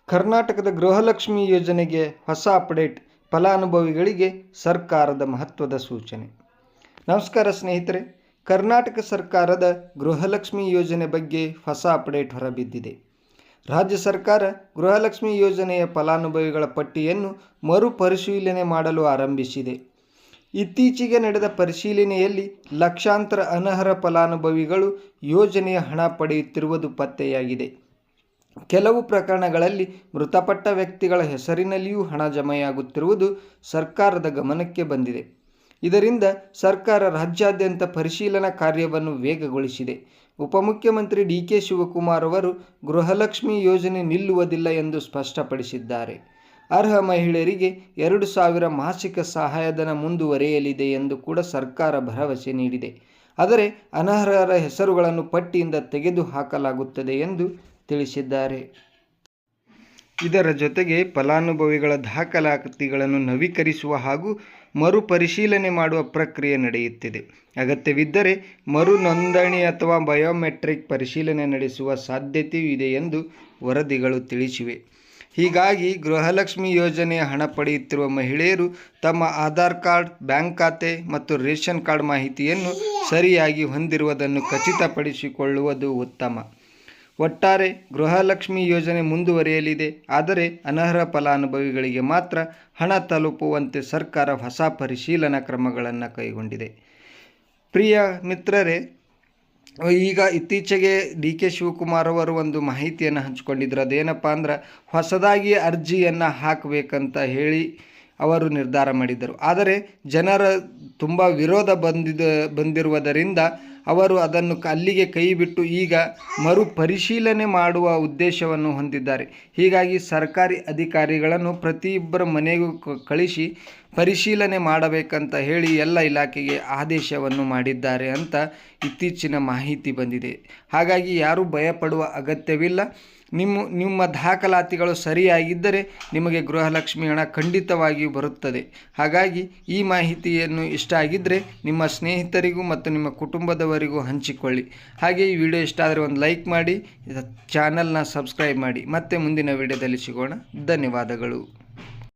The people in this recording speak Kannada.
ಕರ್ನಾಟಕದ ಗೃಹಲಕ್ಷ್ಮಿ ಯೋಜನೆಗೆ ಹೊಸ ಅಪ್ಡೇಟ್, ಫಲಾನುಭವಿಗಳಿಗೆ ಸರ್ಕಾರದ ಮಹತ್ವದ ಸೂಚನೆ. ನಮಸ್ಕಾರ ಸ್ನೇಹಿತರೆ, ಕರ್ನಾಟಕ ಸರ್ಕಾರದ ಗೃಹಲಕ್ಷ್ಮಿ ಯೋಜನೆ ಬಗ್ಗೆ ಹೊಸ ಅಪ್ಡೇಟ್ ಹೊರಬಿದ್ದಿದೆ. ರಾಜ್ಯ ಸರ್ಕಾರ ಗೃಹಲಕ್ಷ್ಮಿ ಯೋಜನೆಯ ಫಲಾನುಭವಿಗಳ ಪಟ್ಟಿಯನ್ನು ಮರುಪರಿಶೀಲನೆ ಮಾಡಲು ಆರಂಭಿಸಿದೆ. ಇತ್ತೀಚೆಗೆ ನಡೆದ ಪರಿಶೀಲನೆಯಲ್ಲಿ ಲಕ್ಷಾಂತರ ಅನರ್ಹ ಫಲಾನುಭವಿಗಳು ಯೋಜನೆಯ ಹಣ ಪಡೆಯುತ್ತಿರುವುದು ಪತ್ತೆಯಾಗಿದೆ. ಕೆಲವು ಪ್ರಕರಣಗಳಲ್ಲಿ ಮೃತಪಟ್ಟ ವ್ಯಕ್ತಿಗಳ ಹೆಸರಿನಲ್ಲಿಯೂ ಹಣ ಜಮೆಯಾಗುತ್ತಿರುವುದು ಸರ್ಕಾರದ ಗಮನಕ್ಕೆ ಬಂದಿದೆ. ಇದರಿಂದ ಸರ್ಕಾರ ರಾಜ್ಯಾದ್ಯಂತ ಪರಿಶೀಲನಾ ಕಾರ್ಯವನ್ನು ವೇಗಗೊಳಿಸಿದೆ. ಉಪಮುಖ್ಯಮಂತ್ರಿ ಡಿ.ಕೆ. ಶಿವಕುಮಾರ್ ಅವರು ಗೃಹಲಕ್ಷ್ಮಿ ಯೋಜನೆ ನಿಲ್ಲುವುದಿಲ್ಲ ಎಂದು ಸ್ಪಷ್ಟಪಡಿಸಿದ್ದಾರೆ. ಅರ್ಹ ಮಹಿಳೆಯರಿಗೆ 2,000 ಮಾಸಿಕ ಸಹಾಯಧನ ಮುಂದುವರಿಯಲಿದೆ ಎಂದು ಕೂಡ ಸರ್ಕಾರ ಭರವಸೆ ನೀಡಿದೆ. ಆದರೆ ಅನರ್ಹರ ಹೆಸರುಗಳನ್ನು ಪಟ್ಟಿಯಿಂದ ತೆಗೆದುಹಾಕಲಾಗುತ್ತದೆ ಎಂದು ತಿಳಿಸಿದ್ದಾರೆ. ಇದರ ಜೊತೆಗೆ ಫಲಾನುಭವಿಗಳ ದಾಖಲಾತಿಗಳನ್ನು ನವೀಕರಿಸುವ ಹಾಗೂ ಮರುಪರಿಶೀಲನೆ ಮಾಡುವ ಪ್ರಕ್ರಿಯೆ ನಡೆಯುತ್ತಿದೆ. ಅಗತ್ಯವಿದ್ದರೆ ಮರು ನೋಂದಣಿ ಅಥವಾ ಬಯೋಮೆಟ್ರಿಕ್ ಪರಿಶೀಲನೆ ನಡೆಸುವ ಸಾಧ್ಯತೆಯೂ ಇದೆ ಎಂದು ವರದಿಗಳು ತಿಳಿಸಿವೆ. ಹೀಗಾಗಿ ಗೃಹಲಕ್ಷ್ಮಿ ಯೋಜನೆಯ ಹಣ ಪಡೆಯುತ್ತಿರುವ ಮಹಿಳೆಯರು ತಮ್ಮ ಆಧಾರ್ ಕಾರ್ಡ್, ಬ್ಯಾಂಕ್ ಖಾತೆ ಮತ್ತು ರೇಷನ್ ಕಾರ್ಡ್ ಮಾಹಿತಿಯನ್ನು ಸರಿಯಾಗಿ ಹೊಂದಿರುವುದನ್ನು ಖಚಿತಪಡಿಸಿಕೊಳ್ಳುವುದು ಉತ್ತಮ. ಒಟ್ಟಾರೆ ಗೃಹಲಕ್ಷ್ಮಿ ಯೋಜನೆ ಮುಂದುವರಿಯಲಿದೆ. ಆದರೆ ಅನರ್ಹ ಫಲಾನುಭವಿಗಳಿಗೆ ಮಾತ್ರ ಹಣ ತಲುಪುವಂತೆ ಸರ್ಕಾರ ಹೊಸ ಪರಿಶೀಲನಾ ಕ್ರಮಗಳನ್ನು ಕೈಗೊಂಡಿದೆ. ಪ್ರಿಯ ಮಿತ್ರರೇ, ಈಗ ಇತ್ತೀಚೆಗೆ ಡಿ.ಕೆ. ಶಿವಕುಮಾರ್ ಅವರು ಒಂದು ಮಾಹಿತಿಯನ್ನು ಹಂಚಿಕೊಂಡಿದ್ರು. ಅದೇನಪ್ಪ ಅಂದ್ರೆ, ಹೊಸದಾಗಿ ಅರ್ಜಿಯನ್ನು ಹಾಕಬೇಕಂತ ಹೇಳಿ ಅವರು ನಿರ್ಧಾರ ಮಾಡಿದ್ದರು. ಆದರೆ ಜನರ ತುಂಬ ವಿರೋಧ ಬಂದಿರುವುದರಿಂದ ಅವರು ಅದನ್ನು ಅಲ್ಲಿಗೆ ಕೈಬಿಟ್ಟು ಈಗ ಮರುಪರಿಶೀಲನೆ ಮಾಡುವ ಉದ್ದೇಶವನ್ನು ಹೊಂದಿದ್ದಾರೆ. ಹೀಗಾಗಿ ಸರ್ಕಾರಿ ಅಧಿಕಾರಿಗಳನ್ನು ಪ್ರತಿಯೊಬ್ಬರ ಮನೆಗೂ ಕಳಿಸಿ ಪರಿಶೀಲನೆ ಮಾಡಬೇಕಂತ ಹೇಳಿ ಎಲ್ಲ ಇಲಾಖೆಗೆ ಆದೇಶವನ್ನು ಮಾಡಿದ್ದಾರೆ ಅಂತ ಇತ್ತೀಚಿನ ಮಾಹಿತಿ ಬಂದಿದೆ. ಹಾಗಾಗಿ ಯಾರೂ ಭಯಪಡುವ ಅಗತ್ಯವಿಲ್ಲ. ನಿಮ್ಮ ದಾಖಲಾತಿಗಳು ಸರಿಯಾಗಿದ್ದರೆ ನಿಮಗೆ ಗೃಹಲಕ್ಷ್ಮಿ ಹಣ ಖಂಡಿತವಾಗಿಯೂ ಬರುತ್ತದೆ. ಹಾಗಾಗಿ ಈ ಮಾಹಿತಿಯನ್ನು ಇಷ್ಟ ಆಗಿದ್ದರೆ ನಿಮ್ಮ ಸ್ನೇಹಿತರಿಗೂ ಮತ್ತು ನಿಮ್ಮ ಕುಟುಂಬದವರಿಗೂ ಹಂಚಿಕೊಳ್ಳಿ. ಹಾಗೆ ಈ ವಿಡಿಯೋ ಇಷ್ಟ ಆದರೆ ಒಂದು ಲೈಕ್ ಮಾಡಿ, ಚಾನಲ್ನ ಸಬ್ಸ್ಕ್ರೈಬ್ ಮಾಡಿ. ಮತ್ತೆ ಮುಂದಿನ ವಿಡಿಯೋದಲ್ಲಿ ಸಿಗೋಣ. ಧನ್ಯವಾದಗಳು.